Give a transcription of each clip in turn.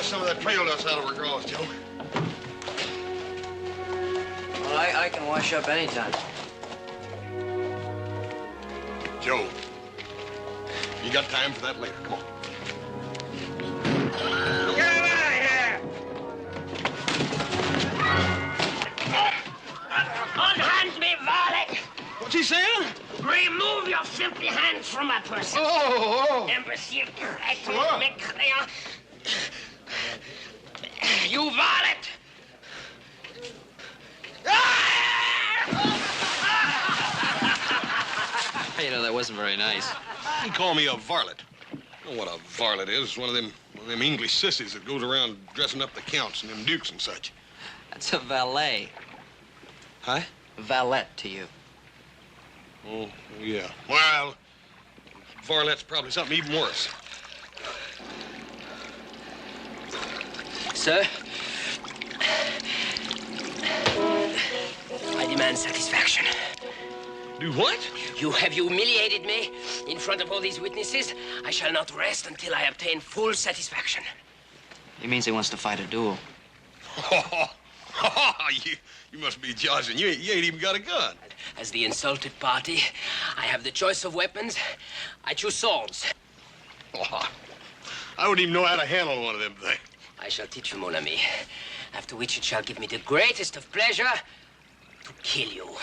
some of that trail dust out of her drawers, Joe. Well, I can wash up anytime. Joe, you got time for that later. Come on. Get him out of here! Unhand me, varlet! What's he saying? Remove your filthy hands from my person. Oh! Imbecile, crétin, mécréant. You varlet! You know, that wasn't very nice. He called me a varlet. You know what a varlet is? One of them English sissies that goes around dressing up the counts and them dukes and such. That's a valet. Huh? Valet to you. Oh, yeah. Well, varlet's probably something even worse. Sir, I demand satisfaction. Do what? You have humiliated me in front of all these witnesses. I shall not rest until I obtain full satisfaction. He means he wants to fight a duel. You must be joshing. You ain't even got a gun. As the insulted party, I have the choice of weapons. I choose swords. Oh, I wouldn't even know how to handle one of them things. I shall teach you, mon ami. After which it shall give me the greatest of pleasure to kill you.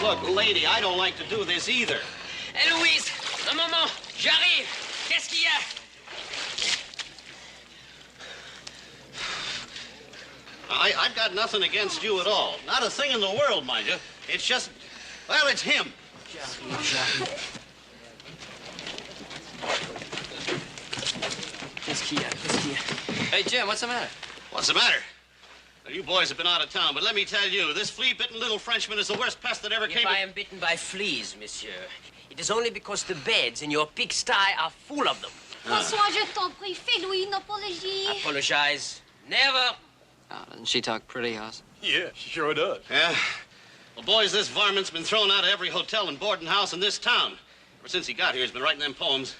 Look, lady, I don't like to do this either. Louise, un moment, j'arrive. Qu'est-ce qu'il y a? I've got nothing against you at all. Not a thing in the world, mind you. It's just, well, it's him. Qu'est-ce qu'il y a? Hey, Jim, what's the matter? What's the matter? Well, you boys have been out of town, but let me tell you, this flea-bitten little Frenchman is the worst pest that ever came. If I am bitten by fleas, monsieur, it is only because the beds in your pigsty are full of them. François, je t'en prie, fais-lui une apologie. Apologize. Never. Oh, doesn't she talk pretty, Hoss? Yeah, she sure does. Yeah. Well, boys, this varmint's been thrown out of every hotel and boarding house in this town. Ever since he got here, he's been writing them poems.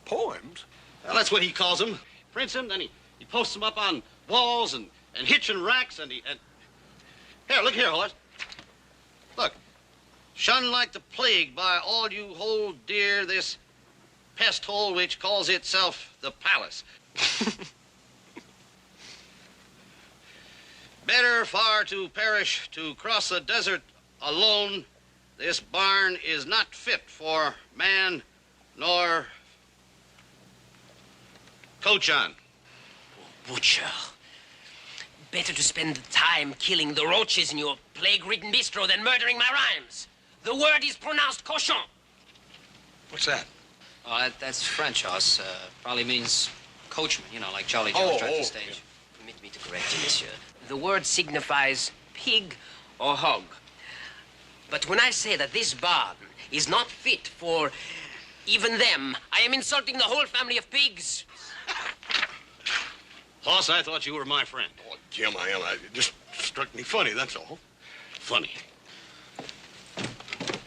Poems? Well, that's what he calls them. Prints them, then he posts them up on walls and hitching racks, and Here, look here, Hoss. Look. Shunned like the plague by all you hold dear this pest hole which calls itself the palace. Better far to perish to cross the desert alone. This barn is not fit for man nor coach on. Butcher. Better to spend the time killing the roaches in your plague-ridden bistro than murdering my rhymes. The word is pronounced cochon. What's that? Oh, that's French, Hoss. Probably means coachman, you know, like Jolly George drives the stage. Permit me to correct you, monsieur. The word signifies pig or hog. But when I say that this barn is not fit for even them, I am insulting the whole family of pigs. Hoss, I thought you were my friend. Oh, Jim, I am. It just struck me funny, that's all. Funny.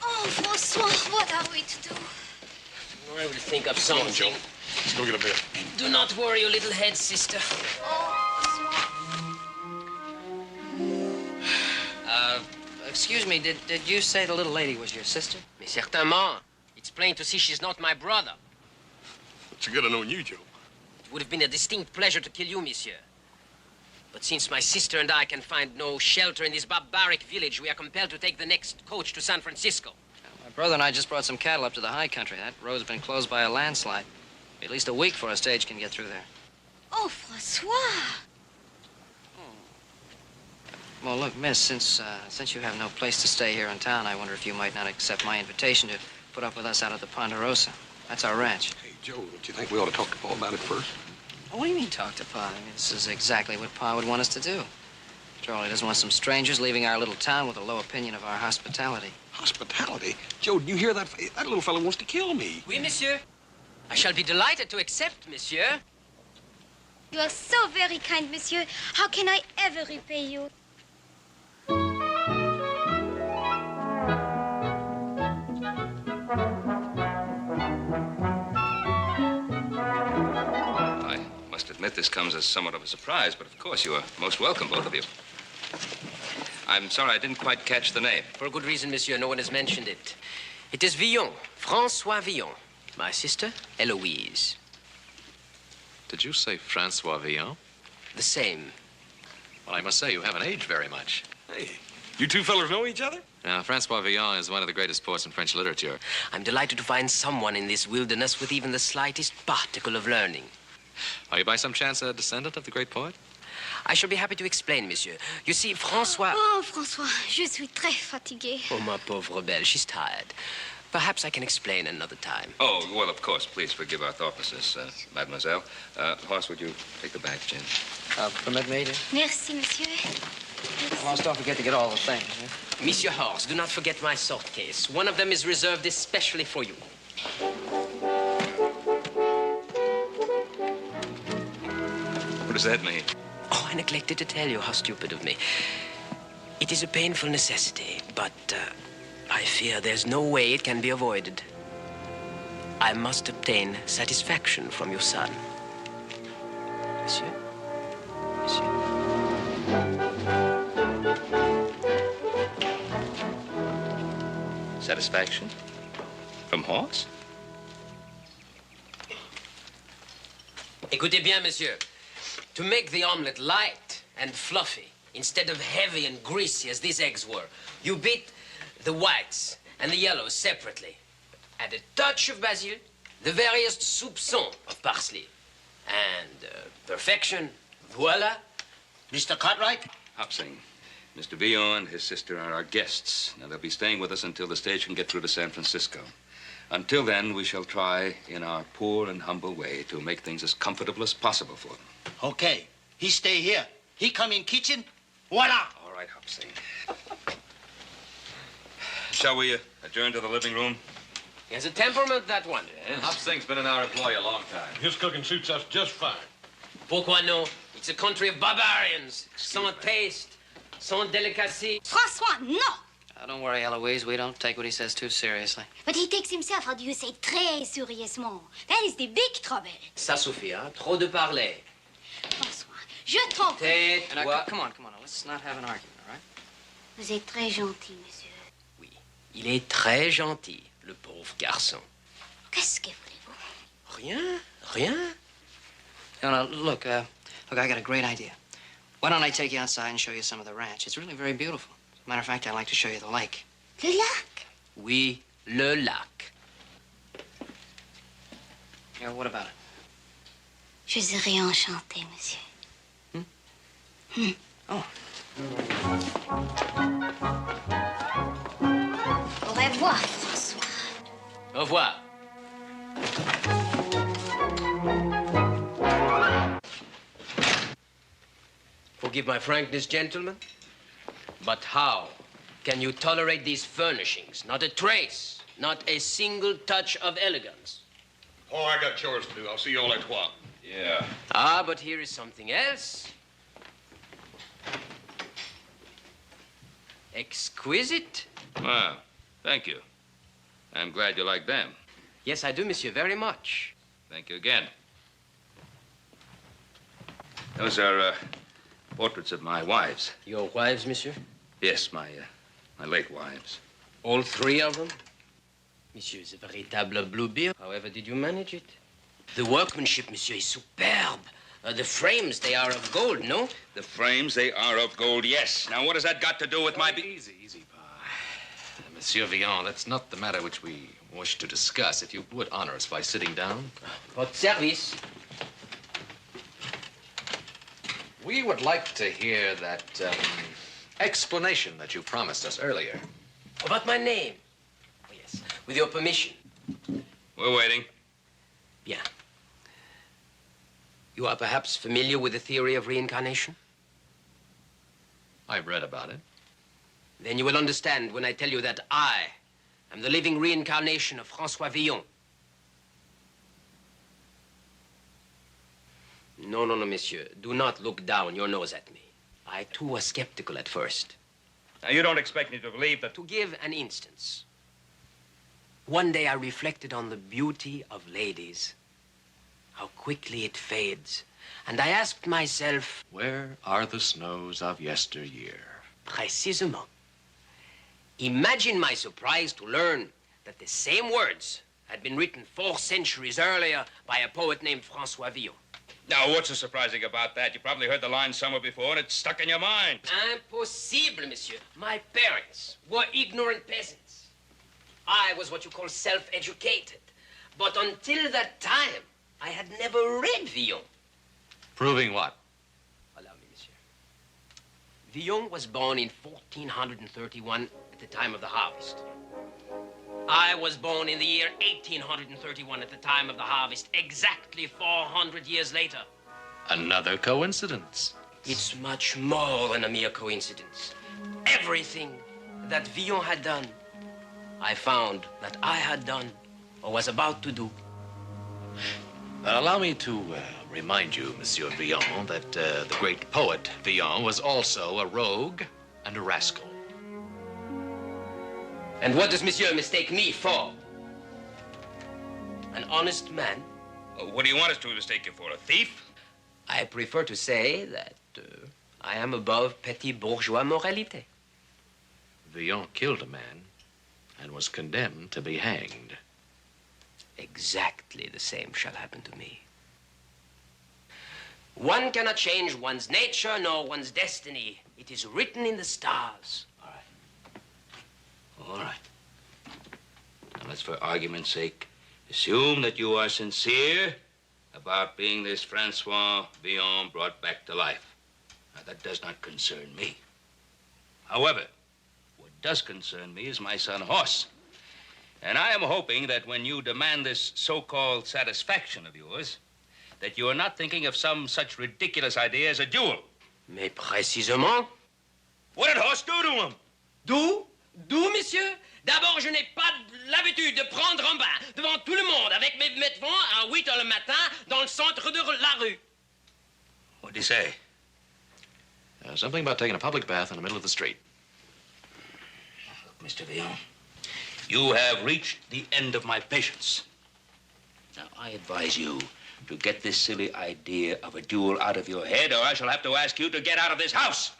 Oh, François, what are we to do? I will think of Come on, something. Joe. Let's go get a bed. Do not worry your little head, sister. Oh, François. Excuse me, did you say the little lady was your sister? Mais certainement. It's plain to see she's not my brother. It's good to know you, Joe. It would have been a distinct pleasure to kill you, monsieur. But since my sister and I can find no shelter in this barbaric village, we are compelled to take the next coach to San Francisco. My brother and I just brought some cattle up to the high country. That road's been closed by a landslide. At least a week before a stage can get through there. Oh, François. Well, look, miss, since you have no place to stay here in town, I wonder if you might not accept my invitation to put up with us out at the Ponderosa. That's our ranch. Hey, Joe, don't you think we ought to talk to Pa about it first? Oh, what do you mean talk to Pa? I mean, this is exactly what Pa would want us to do. After all, he doesn't want some strangers leaving our little town with a low opinion of our hospitality. Hospitality? Joe, do you hear that? That little fellow wants to kill me. Oui, monsieur. I shall be delighted to accept, monsieur. You are so very kind, monsieur. How can I ever repay you? I must admit this comes as somewhat of a surprise, but of course you are most welcome, both of you. I'm sorry I didn't quite catch the name. For a good reason, monsieur. No one has mentioned it. It is Villon, François Villon. My sister, Eloise. Did you say Francois Villon? The same. Well, I must say, you haven't aged very much. Hey, you two fellas know each other? Now, Francois Villon is one of the greatest poets in French literature. I'm delighted to find someone in this wilderness with even the slightest particle of learning. Are you by some chance a descendant of the great poet? I shall be happy to explain, monsieur. You see, François... Oh, François, je suis très fatiguée. Oh, ma pauvre belle, she's tired. Perhaps I can explain another time. Oh, well, of course. Please forgive our thoughtlessness, mademoiselle. Horace, would you take the bag, Jim? Permit me to? Merci, monsieur. Well, don't forget to get all the things, eh? Monsieur Horse, do not forget my sword case. One of them is reserved especially for you. What does that mean? Oh, I neglected to tell you. How stupid of me. It is a painful necessity, but I fear there's no way it can be avoided. I must obtain satisfaction from your son. Monsieur? Monsieur? Satisfaction? From Horace? Écoutez bien, monsieur. To make the omelet light and fluffy, instead of heavy and greasy as these eggs were, you beat the whites and the yellows separately. Add a touch of basil, the veriest soupçon of parsley. And perfection, voila. Mr. Cartwright? Hopsing. Mr. Villon and his sister are our guests. Now, they'll be staying with us until the stage can get through to San Francisco. Until then, we shall try, in our poor and humble way, to make things as comfortable as possible for them. Okay. He stay here. He come in kitchen. Voila! All right, Hopsing. Shall we adjourn to the living room? He has a temperament, that one. Hopsing's been in our employ a long time. His cooking suits us just fine. Pourquoi non? It's a country of barbarians. Sans taste, sans delicacy. François, no! Don't worry, Eloise. We don't take what he says too seriously. But he takes himself, how do you say, très sérieusement. That is the big trouble. Ça suffit, hein? Trop de parler. François, je t'en prie. Tais-toi. Come on. Let's not have an argument, all right? Vous êtes très gentil, monsieur. Oui, il est très gentil, le pauvre garçon. Qu'est-ce que voulez-vous? Rien. No, look, I got a great idea. Why don't I take you outside and show you some of the ranch? It's really very beautiful. As a matter of fact, I'd like to show you the lake. Le lac? Oui, le lac. Yeah, what about it? Je serai enchantée, monsieur. Oh. Au revoir, François. Au revoir. Forgive my frankness, gentlemen, but how can you tolerate these furnishings? Not a trace, not a single touch of elegance. Oh, I got chores to do. I'll see you all at 12. Yeah. Ah, but here is something else. Exquisite. Well, thank you. I'm glad you like them. Yes, I do, monsieur, very much. Thank you again. Those are portraits of my wives. Your wives, monsieur? Yes, my my late wives. All three of them? Monsieur is a véritable bluebeard. However did you manage it? The workmanship, monsieur, is superb. The frames, they are of gold, no? The frames, they are of gold, yes. Now, what has that got to do with my... Easy, easy, Pa. Monsieur Villon, that's not the matter which we wish to discuss. If you would honor us by sitting down. Votre service. We would like to hear that explanation that you promised us earlier. About my name. Oh, yes, with your permission. We're waiting. Bien. You are perhaps familiar with the theory of reincarnation? I've read about it. Then you will understand when I tell you that I am the living reincarnation of François Villon. No, no, no, monsieur. Do not look down your nose at me. I, too, was skeptical at first. Now, you don't expect me to believe that... To give an instance, one day I reflected on the beauty of ladies, how quickly it fades, and I asked myself... Where are the snows of yesteryear? Précisément. Imagine my surprise to learn that the same words had been written 4 centuries earlier by a poet named François Villon. Now, what's so surprising about that? You probably heard the line somewhere before, and it's stuck in your mind. Impossible, monsieur. My parents were ignorant peasants. I was what you call self-educated. But until that time, I had never read Villon. Proving what? Allow me, monsieur. Villon was born in 1431 at the time of the harvest. I was born in the year 1831 at the time of the harvest, exactly 400 years later. Another coincidence. It's much more than a mere coincidence. Everything that Villon had done, I found that I had done or was about to do. Allow me to remind you, Monsieur Villon, that the great poet Villon was also a rogue and a rascal. And what does monsieur mistake me for? An honest man? What do you want us to mistake you for, a thief? I prefer to say that I am above petty bourgeois moralité. Villon killed a man and was condemned to be hanged. Exactly the same shall happen to me. One cannot change one's nature nor one's destiny. It is written in the stars. All right. Now, let's, for argument's sake, assume that you are sincere about being this Francois Villon brought back to life. Now, that does not concern me. However, what does concern me is my son Horst. And I am hoping that when you demand this so-called satisfaction of yours, that you are not thinking of some such ridiculous idea as a duel. Mais précisément? What did Horst do to him? Do? D'où, monsieur? D'abord, je n'ai pas l'habitude de prendre un bain devant tout le monde avec mes vêtements à 8 heures le matin dans le centre de la rue. What did he say? Something about taking a public bath in the middle of the street. Mr. Villon, you have reached the end of my patience. Now, I advise you to get this silly idea of a duel out of your head, or I shall have to ask you to get out of this house.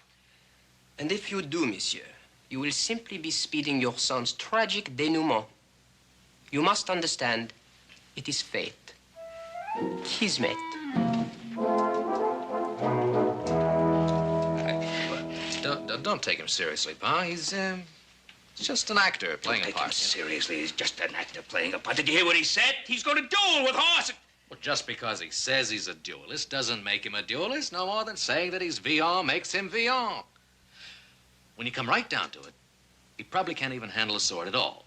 And if you do, monsieur, you will simply be speeding your son's tragic denouement. You must understand, it is fate. Kismet. Don't take him seriously, Pa. He's just an actor playing a Take part. him seriously. He's just an actor playing a part. Did you hear what he said? He's going to duel with Horst. Well, just because he says he's a duelist doesn't make him a duelist, no more than saying that he's Villon makes him Villon. When you come right down to it, he probably can't even handle a sword at all.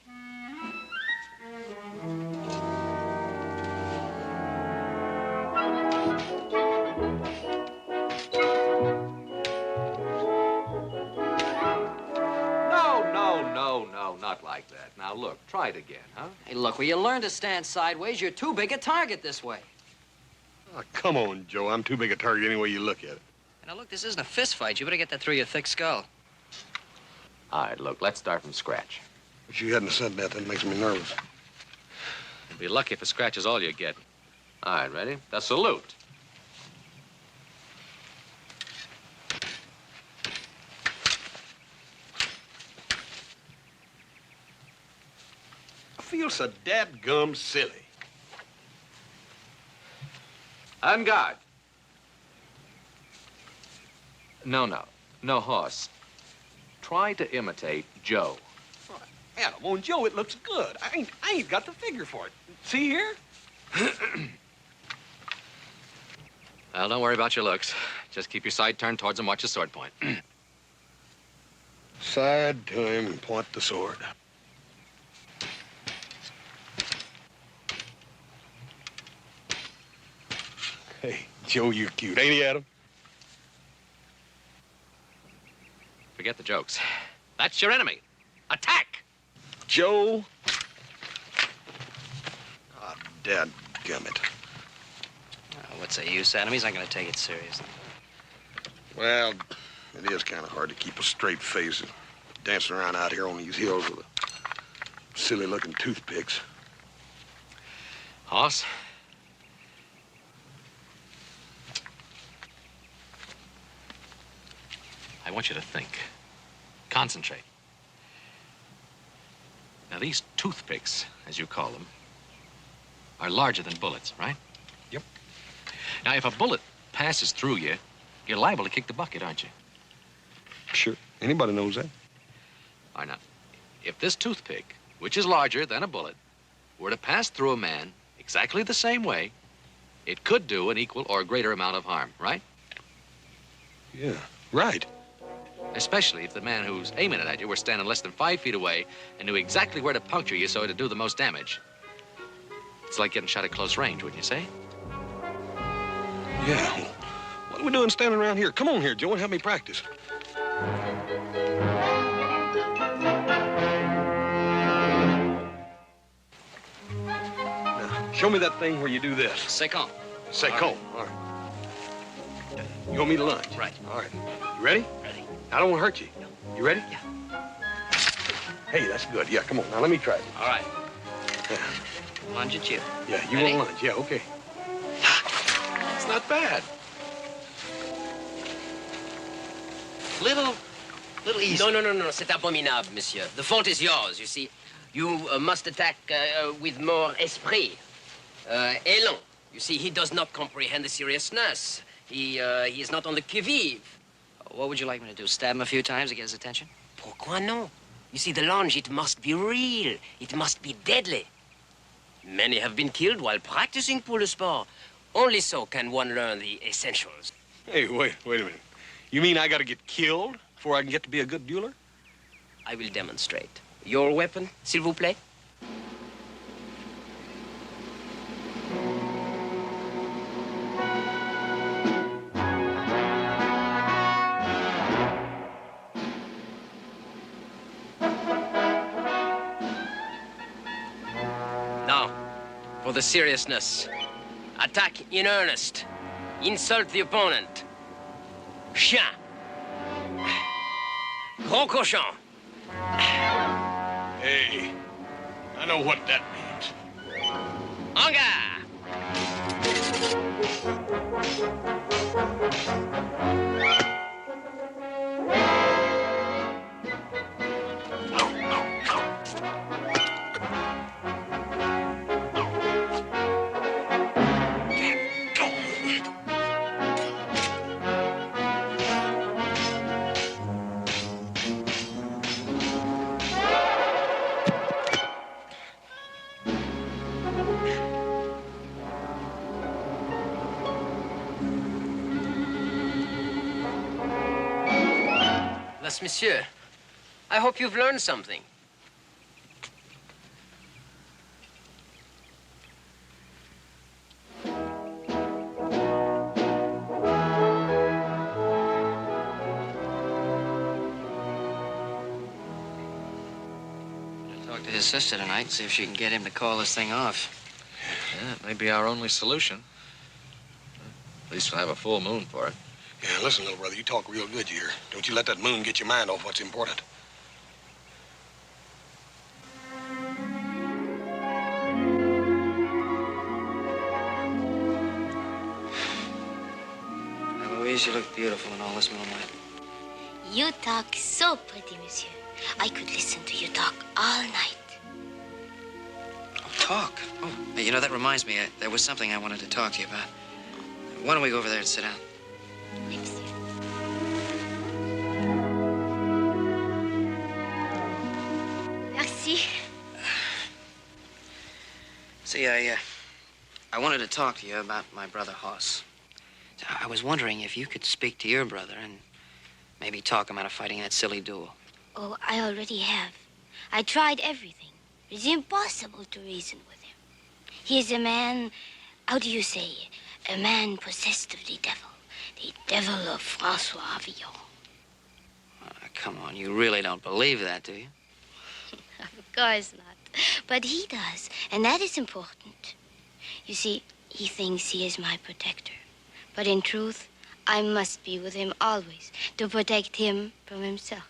No, not like that. Now, look, try it again, huh? Hey, look, will you learn to stand sideways? You're too big a target this way. Oh, come on, Joe. I'm too big a target any way you look at it. Now, look, this isn't a fist fight. You better get that through your thick skull. All right, look, let's start from scratch. But you hadn't said that. That makes me nervous. You'll be lucky if a scratch is all you get. All right, ready? The salute. feel so dadgum silly. On guard. No horse. Try to imitate Joe. Adam, on Joe, it looks good. I ain't got the figure for it. See here? Well, don't worry about your looks. Just keep your side turned towards him, watch his sword point. Side to him and point the sword. Hey, Joe, you're cute, ain't he, Adam? Forget the jokes. That's your enemy. Attack! Joe? Ah, dadgummit. What's the use, Adam? He's not going to take it seriously. Well, it is kind of hard to keep a straight face dancing around out here on these hills with silly-looking toothpicks. Hoss? I want you to think. Concentrate. Now, these toothpicks, as you call them, are larger than bullets, right? Yep. Now, if a bullet passes through you, you're liable to kick the bucket, aren't you? Sure. Anybody knows that. Or not. If this toothpick, which is larger than a bullet, were to pass through a man exactly the same way, it could do an equal or greater amount of harm, right? Yeah, right. Especially if the man who's aiming it at you were standing less than 5 feet away and knew exactly where to puncture you so it'd do the most damage. It's like getting shot at close range, wouldn't you say? Yeah. What are we doing standing around here? Come on here, Joe, and help me practice. Now, show me that thing where you do this. Second. Second. All right. You want me to lunge? Right. All right. You ready? Ready. I don't want to hurt you. No. You ready? Yeah. Hey, that's good. Yeah, come on. Now, let me try it. All right. Yeah, Lunge at you. yeah you Ready? want lunge. Yeah, okay. It's not bad. Little easy. No, c'est abominable, monsieur. The fault is yours, you see. You must attack with more esprit. Élan. You see, he does not comprehend the seriousness. He is not on the qui-vive. What would you like me to do? Stab him a few times to get his attention? Pourquoi non? You see, the lunge, it must be real. It must be deadly. Many have been killed while practicing pour le sport. Only so can one learn the essentials. Hey, wait a minute. You mean I got to get killed before I can get to be a good dueler? I will demonstrate. Your weapon, s'il vous plaît? Now, for the seriousness. Attack in earnest. Insult the opponent. Chien. Gros cochon. Hey, I know what that means. En garde. Thus, monsieur, I hope you've learned something. Talk to his sister tonight and see if she can get him to call this thing off. Yeah, it may be our only solution. At least we'll have a full moon for it. Yeah, listen, little brother, you talk real good, you hear? Don't you let that moon get your mind off what's important. Now, Louise, you look beautiful in all this moonlight. You talk so pretty, monsieur. I could listen to you talk all night. talk. Oh, you know, that reminds me. There was something I wanted to talk to you about. Why don't we go over there and sit down? Merci. See, I wanted to talk to you about my brother Hoss. I was wondering if you could speak to your brother and maybe talk him out of fighting that silly duel. Oh, I already have. I tried everything. It's impossible to reason with him. He is a man, how do you say, a man possessed of the devil of Francois Villon. Come on, you really don't believe that, do you? Of course not. But he does, and that is important. You see, he thinks he is my protector. But in truth, I must be with him always to protect him from himself.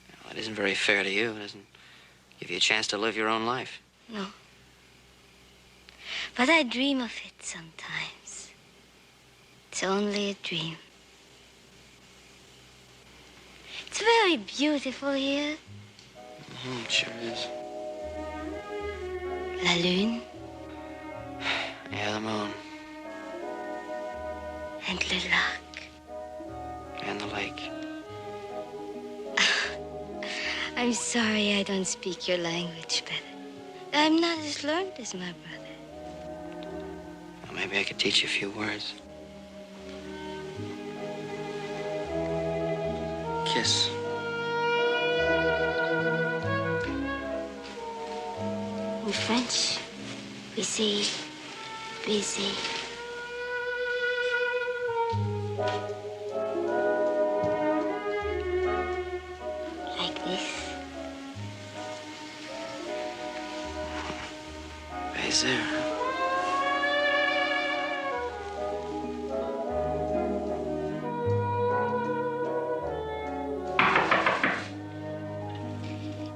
Well, that isn't very fair to you. It doesn't give you a chance to live your own life. No. But I dream of it sometimes. It's only a dream. It's very beautiful here. It sure is. La lune Yeah, the moon. and le lac. And the lake. I'm sorry I don't speak your language better. I'm not as learned as my brother. Well, maybe I could teach you a few words. Kiss. In French, we say baiser. Like this. Baiser.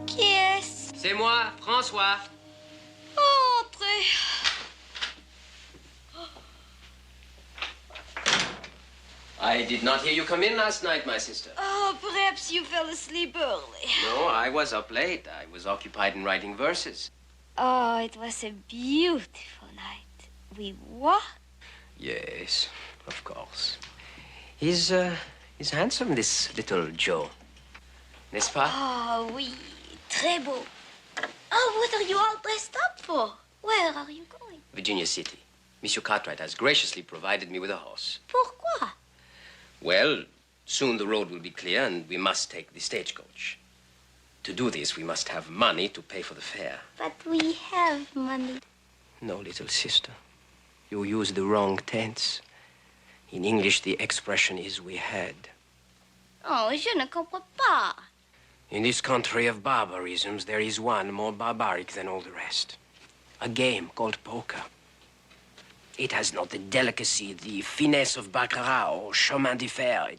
Qui est-ce? C'est moi, François. Oh, entrez. I did not hear you come in last night, my sister. Oh, perhaps you fell asleep early. No, I was up late. I was occupied in writing verses. Oh, it was a beautiful night. We walked. Yes, of course. He's handsome, this little Joe. N'est-ce pas? Oh, oui, très beau. Oh, what are you all dressed up for? Where are you going? Virginia City. Monsieur Cartwright has graciously provided me with a horse. Pourquoi? Well, soon the road will be clear and we must take the stagecoach. To do this, we must have money to pay for the fare. But we have money. No, little sister. You use the wrong tense. In English, the expression is we had. Oh, je ne comprends pas. In this country of barbarisms, there is one more barbaric than all the rest. A game called poker. It has not the delicacy, the finesse of baccarat or chemin de fer.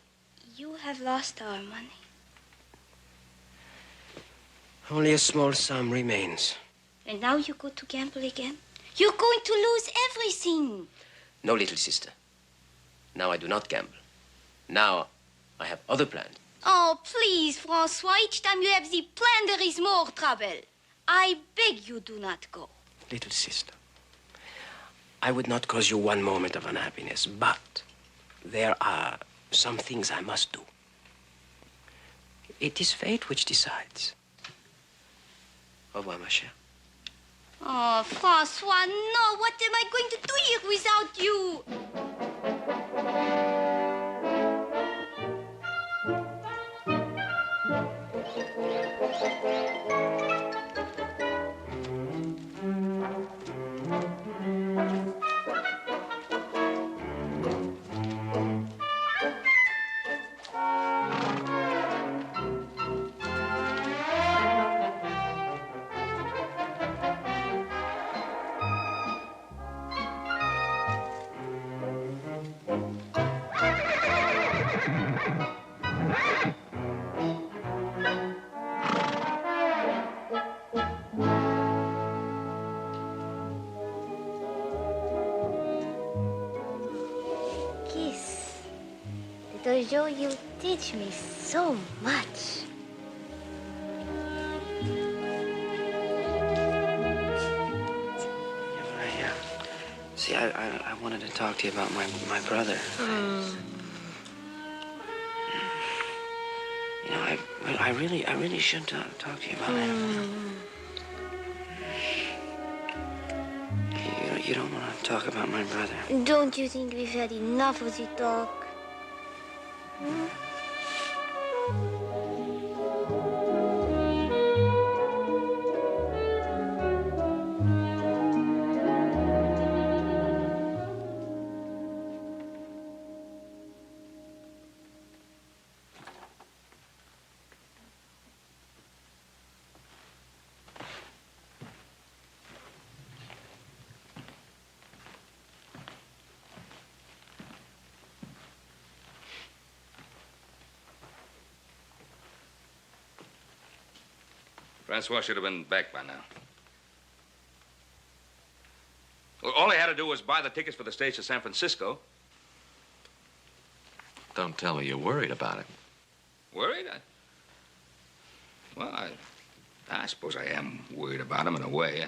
You have lost our money. Only a small sum remains. And now you go to gamble again? You're going to lose everything. No, little sister. Now I do not gamble. Now I have other plans. Oh, please, Francois. Each time you have the plan, there is more trouble. I beg you do not go. Little sister, I would not cause you one moment of unhappiness, but there are some things I must do. It is fate which decides. Au revoir, ma chère. Oh, Francois, no. What am I going to do here without you? Kiss. Little Joe, you teach me so much. See, I wanted to talk to you about my brother. You know, I really should talk to you about him. You don't want to talk about my brother. Don't you think we've had enough of the talk? Francois should have been back by now. Well, all he had to do was buy the tickets for the stage to San Francisco. Don't tell me you're worried about it. Worried? I suppose I am worried about him in a way.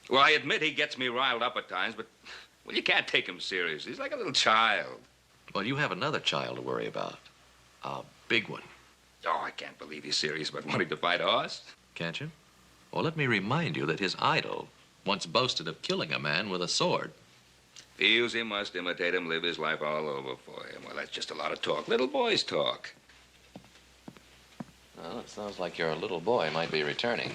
Well, I admit he gets me riled up at times, but, well, you can't take him serious. He's like a little child. Well, you have another child to worry about. A big one. Oh, I can't believe he's serious about wanting to fight a horse. Can't you? Well, let me remind you that his idol once boasted of killing a man with a sword. Feels he must imitate him, live his life all over for him. Well, that's just a lot of talk. Little boys talk. Well, it sounds like your little boy might be returning.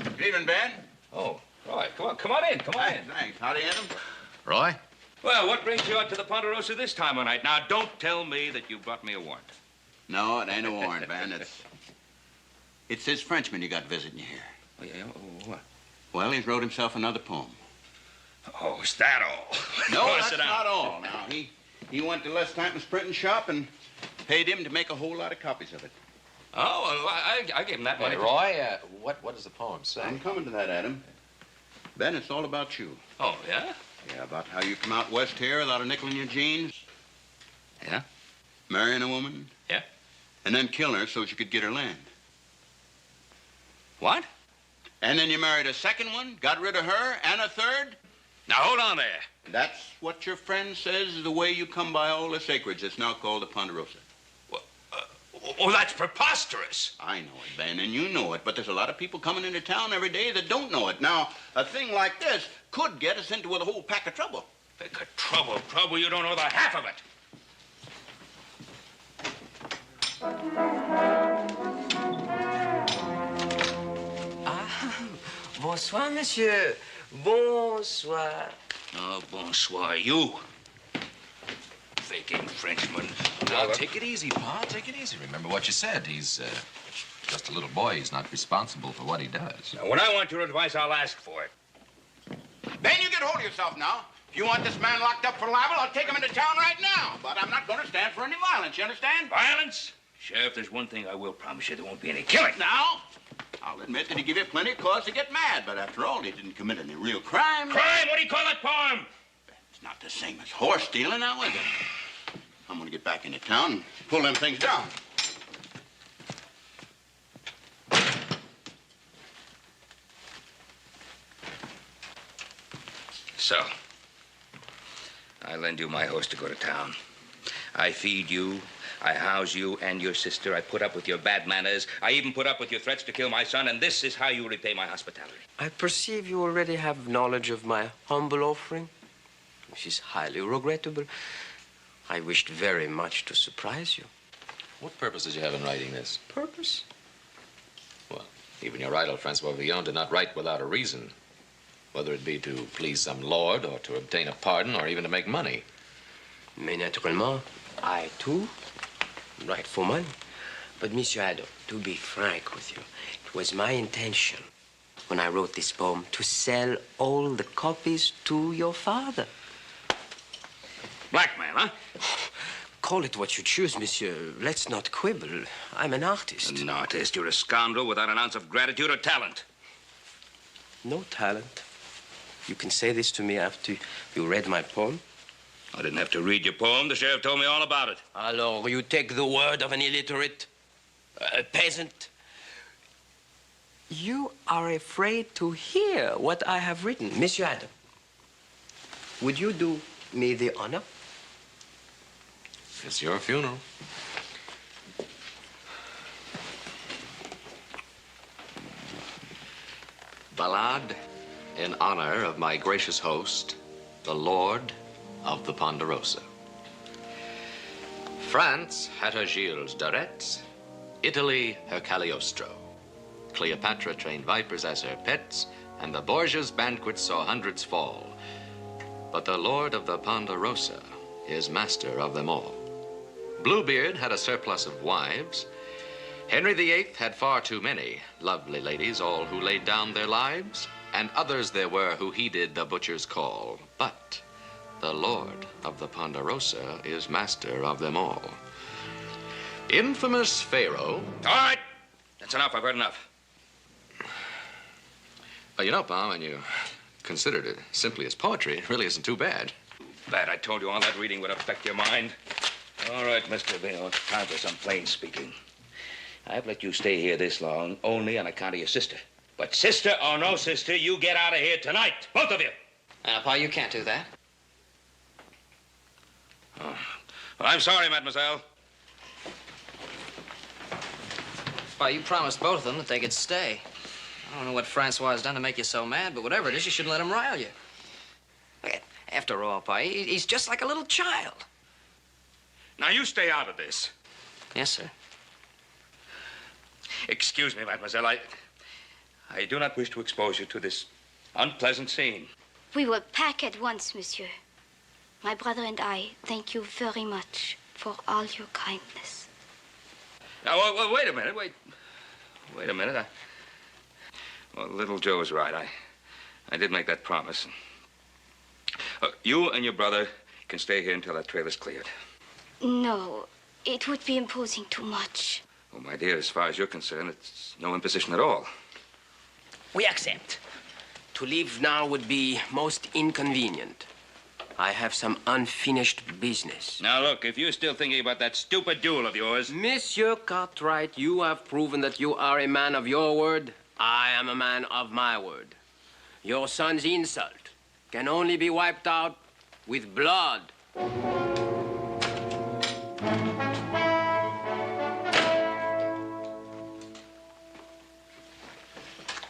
Good evening, Ben. Oh, Roy, come on in. Thanks. Howdy, Adam. Roy? Well, what brings you out to the Ponderosa this time of night? Now, don't tell me that you brought me a warrant. No, it ain't a warrant, Ben. It's this Frenchman you got visiting you here. Oh, yeah? Oh, what? Well, he's wrote himself another poem. Oh, is that all? No, Go on, that's sit down. not all. Now, he went to Les Stanton's printing shop and paid him to make a whole lot of copies of it. Oh, well, I gave him that money. Hey, Roy, what does the poem say? I'm coming to that, Adam. Ben, it's all about you. Oh, yeah? Yeah, about how you come out west here without a nickel in your jeans. Yeah? Marrying a woman. Yeah. And then killing her so she could get her land. What? And then you married a second one, got rid of her, and a third. Now, hold on there. That's what your friend says is the way you come by all this acreage that's now called the Ponderosa. Oh, that's preposterous. I know it, Ben, and you know it, but there's a lot of people coming into town every day that don't know it. Now, a thing like this could get us into a whole pack of trouble. Pack of trouble. You don't know the half of it. Bonsoir, monsieur. Bonsoir. Oh, bonsoir, you. Faking Frenchman. Now, take it easy, Pa. Take it easy. Remember what you said. He's just a little boy. He's not responsible for what he does. Now, when I want your advice, I'll ask for it. Ben, you get hold of yourself now. If you want this man locked up for libel, I'll take him into town right now. But I'm not going to stand for any violence, you understand? Violence? Sheriff, there's one thing I will promise you. There won't be any killing. Now, I'll admit that he gave you plenty of cause to get mad, but after all, he didn't commit any real crime. Crime? What do you call that poem? It's not the same as horse stealing, now, is it? I'm going to get back into town and pull them things down. So, I lend you my horse to go to town. I feed you, I house you and your sister. I put up with your bad manners. I even put up with your threats to kill my son, and this is how you repay my hospitality. I perceive you already have knowledge of my humble offering, which is highly regrettable. I wished very much to surprise you. What purpose did you have in writing this? Purpose? Well, even your idol, Francois Villon, did not write without a reason. Whether it be to please some lord, or to obtain a pardon, or even to make money. Mais naturellement, I, too, write for money. But, Monsieur Adam, to be frank with you, it was my intention, when I wrote this poem, to sell all the copies to your father. Blackmail, huh? Call it what you choose, monsieur. Let's not quibble. I'm an artist. An artist? You're a scoundrel without an ounce of gratitude or talent. No talent. You can say this to me after you read my poem. I didn't have to read your poem. The sheriff told me all about it. Alors, you take the word of an illiterate, a peasant. You are afraid to hear what I have written. Monsieur Adam, would you do me the honor? It's your funeral. Ballade in honor of my gracious host, the Lord of the Ponderosa. France had her Gilles de Retz, Italy her Cagliostro. Cleopatra trained vipers as her pets, and the Borgias' banquet saw hundreds fall. But the Lord of the Ponderosa is master of them all. Bluebeard had a surplus of wives. Henry VIII had far too many lovely ladies, all who laid down their lives, and others there were who heeded the butcher's call. But the Lord of the Ponderosa is master of them all. Infamous Pharaoh. All right. That's enough. I've heard enough. You know, Pa, when you considered it simply as poetry, it really isn't too bad. Bad. I told you all that reading would affect your mind. All right, Mr. Vino, it's time for some plain speaking. I've let you stay here this long only on account of your sister. But sister or no sister, you get out of here tonight, both of you. Pa, you can't do that. Oh. Well, I'm sorry, mademoiselle. Pa, you promised both of them that they could stay. I don't know what Francois has done to make you so mad, but whatever it is, you shouldn't let him rile you. Look, after all, Pa, he's just like a little child. Now, you stay out of this. Yes, sir. Excuse me, mademoiselle. I do not wish to expose you to this unpleasant scene. We will pack at once, monsieur. My brother and I thank you very much for all your kindness. Now, well, wait a minute. Wait a minute. Well, little Joe's right. I did make that promise. You and your brother can stay here until that trail is cleared. No, it would be imposing too much. Oh, my dear, as far as you're concerned, it's no imposition at all. We accept. To leave now would be most inconvenient. I have some unfinished business. Now, look, if you're still thinking about that stupid duel of yours... Monsieur Cartwright, you have proven that you are a man of your word. I am a man of my word. Your son's insult can only be wiped out with blood.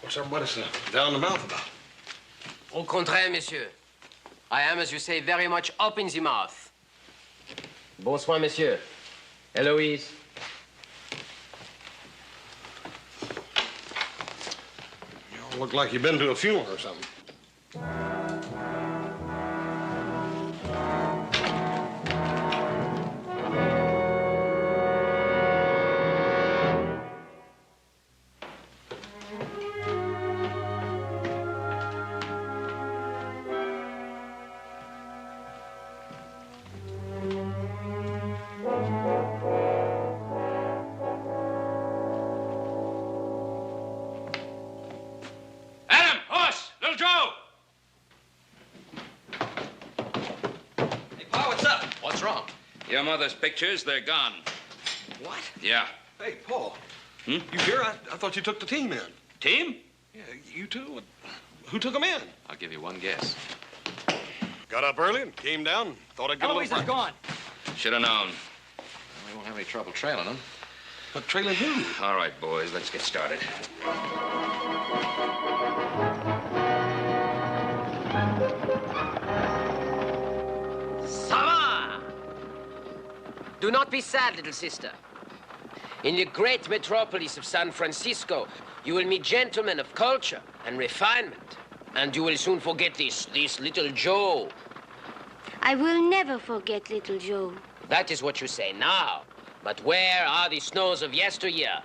What's everybody down the mouth about? Au contraire, monsieur. I am, as you say, very much up in the mouth. Bonsoir, monsieur. Eloise. You all look like you've been to a funeral or something. Your mother's pictures, they're gone. What? Yeah. Hey, Paul. You here? I thought you took the team in. Team? Yeah, you two. Who took them in? I'll give you one guess. Got up early and came down. Thought I'd get a little practice. gone. Should have known. We won't have any trouble trailing them. But trailing who? All right, boys, let's get started. Do not be sad, little sister. In the great metropolis of San Francisco, you will meet gentlemen of culture and refinement. And you will soon forget this little Joe. I will never forget little Joe. That is what you say now. But where are the snows of yesteryear?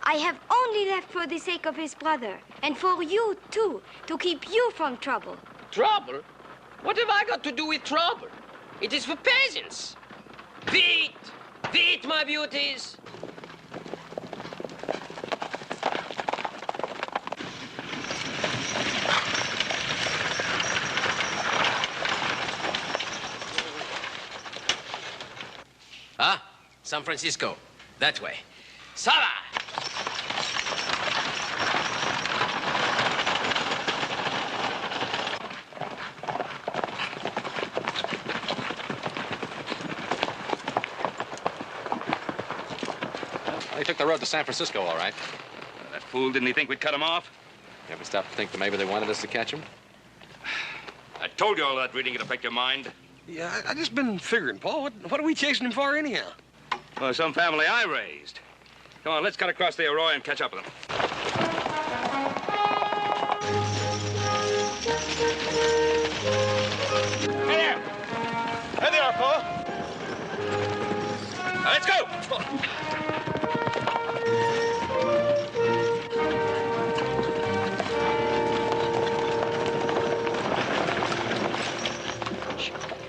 I have only left for the sake of his brother, and for you, too, to keep you from trouble. Trouble? What have I got to do with trouble? It is for peasants. Vite! Vite, my beauties! Ah, San Francisco. That way. Sava! took the road to San Francisco, all right. That fool, didn't he think we'd cut him off? You ever stop to think that maybe they wanted us to catch him? I told you all that reading would affect your mind. Yeah, I just been figuring, Paul, what are we chasing him for anyhow? Well, some family I raised. Come on, let's cut across the Arroyo and catch up with them. Hey there! Hey there, Paul! Now, let's go!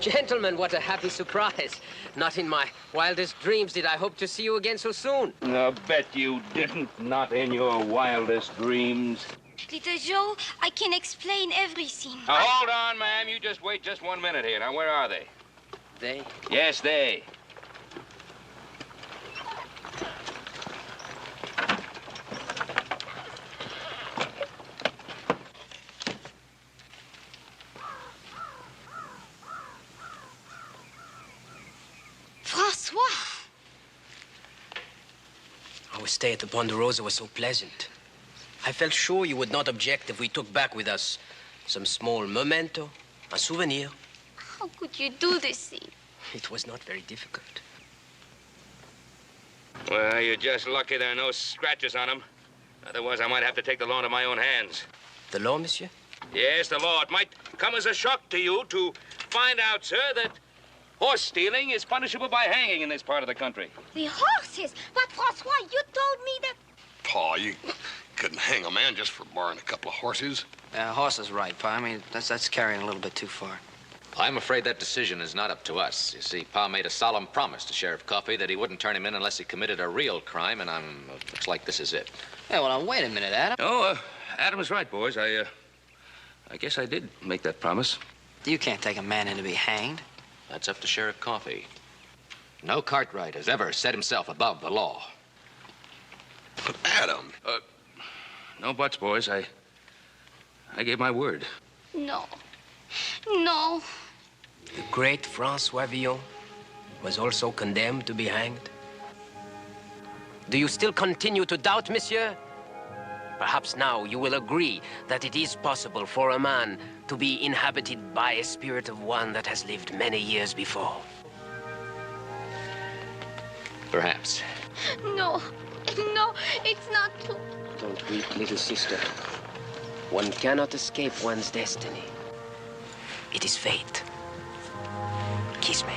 Gentlemen, what a happy surprise. Not in my wildest dreams did I hope to see you again so soon. I'll bet you didn't. Not in your wildest dreams. Little Joe, I can explain everything. Now, hold on, ma'am. You just wait just 1 minute here. Now, where are they? They? Yes, they. Francois! Our stay at the Ponderosa was so pleasant. I felt sure you would not object if we took back with us some small memento, a souvenir. How could you do this thing? It was not very difficult. Well, you're just lucky there are no scratches on them. Otherwise, I might have to take the law into my own hands. The law, monsieur? Yes, the law. It might come as a shock to you to find out, sir, that horse stealing is punishable by hanging in this part of the country. The horses! But Francois, you told me that... Paul, you couldn't hang a man just for borrowing a couple of horses. Horse is right, Pa. I mean, that's carrying a little bit too far. I'm afraid that decision is not up to us. You see, Pa made a solemn promise to Sheriff Coffey that he wouldn't turn him in unless he committed a real crime, and looks like this is it. Yeah, well, now, wait a minute, Adam. Oh, Adam was right, boys. I guess I did make that promise. You can't take a man in to be hanged. That's up to Sheriff Coffey. No Cartwright has ever set himself above the law. But Adam... No buts, boys. I gave my word. No. No. The great Francois Villon was also condemned to be hanged. Do you still continue to doubt, monsieur? Perhaps now you will agree that it is possible for a man to be inhabited by a spirit of one that has lived many years before. Perhaps. No. No, it's not true. Don't weep, little sister. One cannot escape one's destiny. It is fate. Kiss me.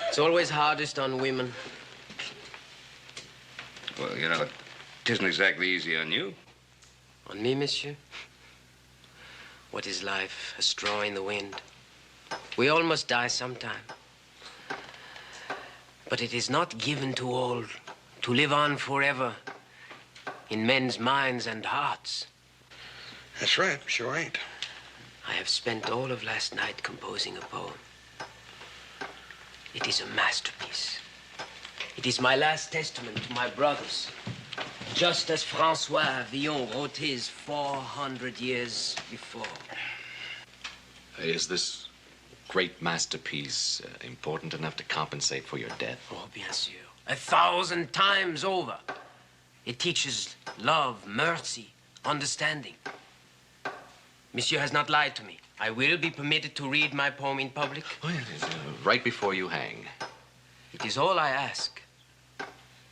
It's always hardest on women. Well, you know, it isn't exactly easy on you. On me, monsieur? What is life? A straw in the wind. We all must die sometime. But it is not given to all to live on forever in men's minds and hearts. That's right, sure ain't. I have spent all of last night composing a poem. It is a masterpiece. It is my last testament to my brothers, just as Francois Villon wrote his 400 years before. Is this great masterpiece important enough to compensate for your death? Oh, bien sûr. 1,000 times over. It teaches love, mercy, understanding. Monsieur has not lied to me. I will be permitted to read my poem in public. Oh, yes, right before you hang. It is all I ask.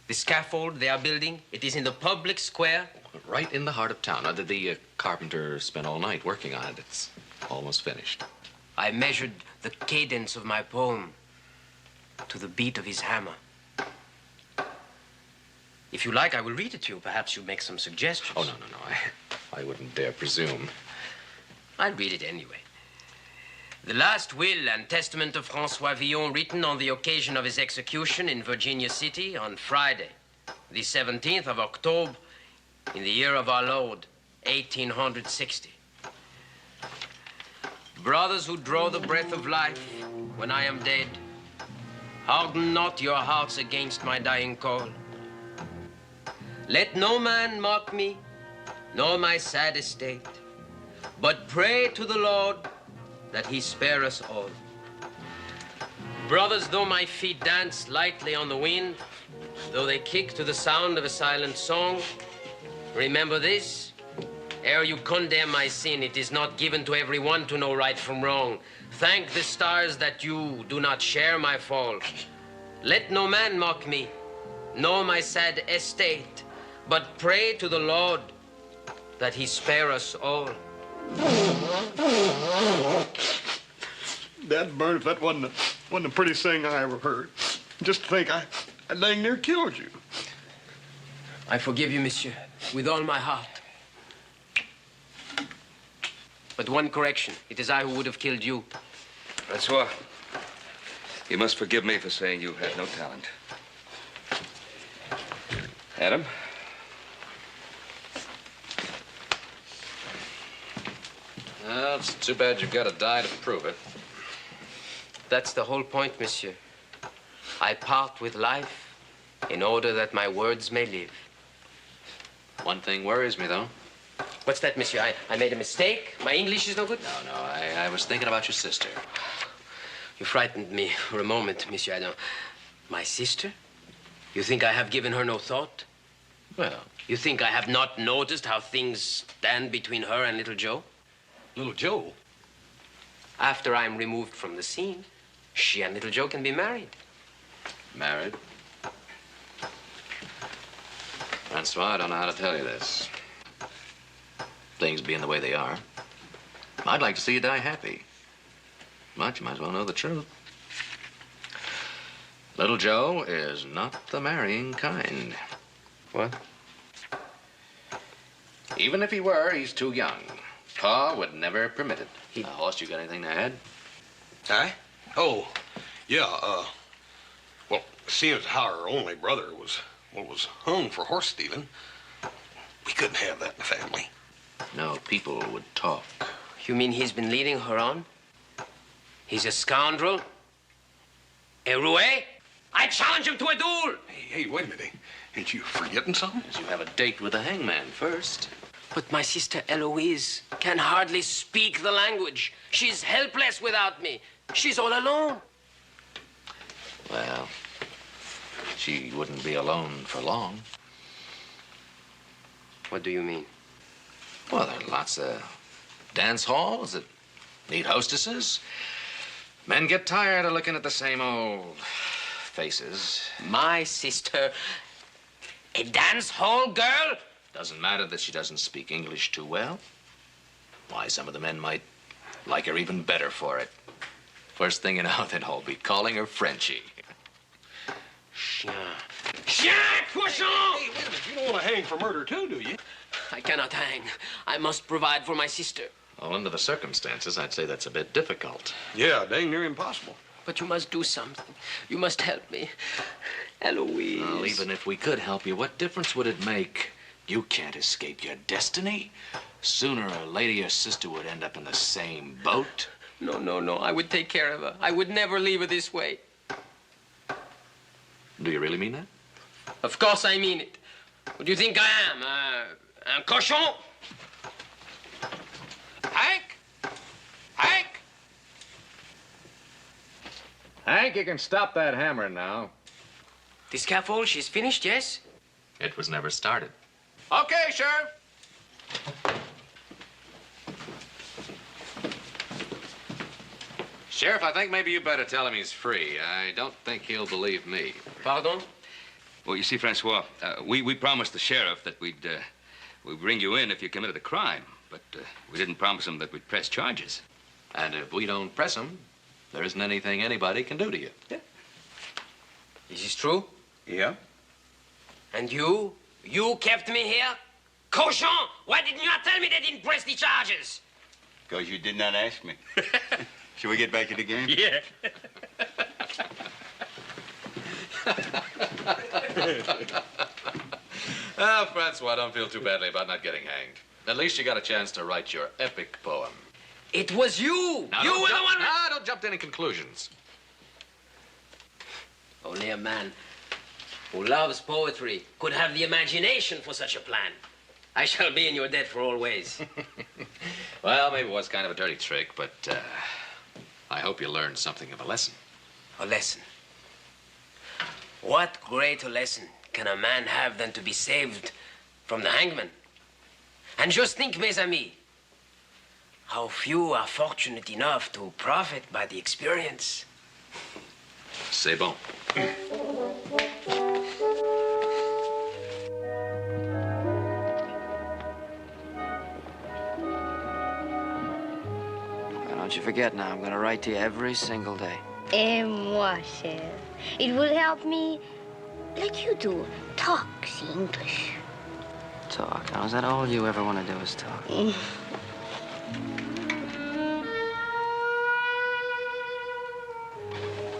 The scaffold they are building, it is in the public square. Right in the heart of town. The carpenter spent all night working on it. It's almost finished. I measured the cadence of my poem to the beat of his hammer. If you like, I will read it to you. Perhaps you'll make some suggestions. Oh, no. I wouldn't dare presume. I'll read it anyway. The last will and testament of Francois Villon, written on the occasion of his execution in Virginia City on Friday, the 17th of October, in the year of our Lord, 1860. Brothers who draw the breath of life when I am dead, Harden not your hearts against my dying call. Let no man mock me, nor my sad estate, but pray to the Lord that he spare us all. Brothers, though my feet dance lightly on the wind, though they kick to the sound of a silent song, remember this, ere you condemn my sin, it is not given to everyone to know right from wrong. Thank the stars that you do not share my fall. Let no man mock me, nor my sad estate, but pray to the Lord that he spare us all. Dad burned if that wasn't the prettiest thing I ever heard. Just to think I dang near killed you. I forgive you, monsieur, with all my heart. But one correction. It is I who would have killed you. Francois, you must forgive me for saying you had no talent. Adam? Well, it's too bad you've got to die to prove it. That's the whole point, monsieur. I part with life in order that my words may live. One thing worries me, though. What's that, monsieur? I made a mistake? My English is no good? No, I was thinking about your sister. You frightened me for a moment, monsieur Adam. My sister? You think I have given her no thought? Well, You think I have not noticed how things stand between her and little Joe? Little Joe? After I'm removed from the scene, she and little Joe can be married. married. Francois, I don't know how to tell you this. Things being the way they are, I'd like to see you die happy. But you might as well know the truth. Little Joe is not the marrying kind. What? Even if he were, he's too young. Pa would never permit it. Horst, you got anything to add? I? Oh, yeah, well, seeing as how our only brother was hung for horse stealing, we couldn't have that in the family. No, people would talk. You mean he's been leading her on? He's a scoundrel? A roué? I challenge him to a duel! Hey, wait a minute. Ain't you forgetting something? You have a date with the hangman first. But my sister Eloise can hardly speak the language. She's helpless without me. She's all alone. Well, she wouldn't be alone for long. What do you mean? Well, there are lots of dance halls that need hostesses. Men get tired of looking at the same old faces. My sister, a dance hall girl? Doesn't matter that she doesn't speak English too well. Why, some of the men might like her even better for it. First thing you know, they'd all be calling her Frenchie. Chien. Chien, cochon! Hey, wait a minute. You don't want to hang for murder, too, do you? I cannot hang. I must provide for my sister. Well, under the circumstances, I'd say that's a bit difficult. Yeah, dang near impossible. But you must do something. You must help me. Eloise. Well, even if we could help you, what difference would it make? You can't escape your destiny. Sooner or later, your sister would end up in the same boat. No. I would take care of her. I would never leave her this way. Do you really mean that? Of course I mean it. What do you think I am? Un cochon? Hank? Hank? Hank, you can stop that hammering now. The scaffold, she's finished, yes? It was never started. Okay, Sheriff. Sheriff, I think maybe you better tell him he's free. I don't think he'll believe me. Pardon? Well, you see, Francois, we promised the sheriff that we'd bring you in if you committed a crime, but we didn't promise him that we'd press charges. And if we don't press him, there isn't anything anybody can do to you. Yeah. Is this true? Yeah? And you? You kept me here? Cochon! Why didn't you not tell me they didn't press the charges? Because you did not ask me. Shall we get back to the game? Yeah. Ah, Francois, don't feel too badly about not getting hanged. At least you got a chance to write your epic poem. It was you! Now, You were the one... Don't jump to any conclusions. Only a man who loves poetry could have the imagination for such a plan. I shall be in your debt for always. Well, maybe it was kind of a dirty trick, but I hope you learned something of a lesson. A lesson. What greater lesson can a man have than to be saved from the hangman? And just think, mes amis, how few are fortunate enough to profit by the experience. C'est bon. Don't you forget now, I'm going to write to you every single day. Et moi, cher. It will help me, like you do, talk the English. Talk. Now, is that all you ever want to do is talk? Au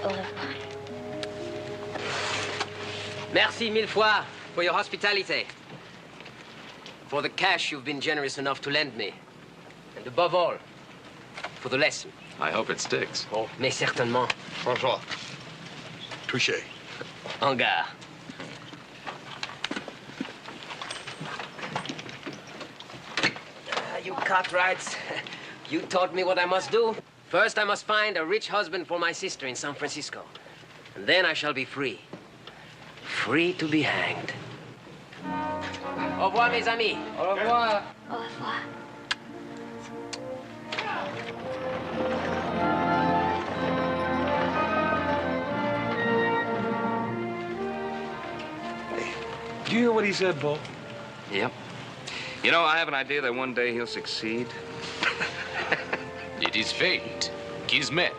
revoir. Merci mille fois for your hospitality. For the cash you've been generous enough to lend me. And above all, for the lesson. I hope it sticks. Oh, mais certainement. Francois. Touché. En gare. You Cartwrights, you taught me what I must do. First, I must find a rich husband for my sister in San Francisco. And then I shall be free. Free to be hanged. Au revoir, mes amis. Au revoir. Au revoir. Do you hear what he said, Bo? Yep. You know, I have an idea that one day he'll succeed. It is fate. Kismet.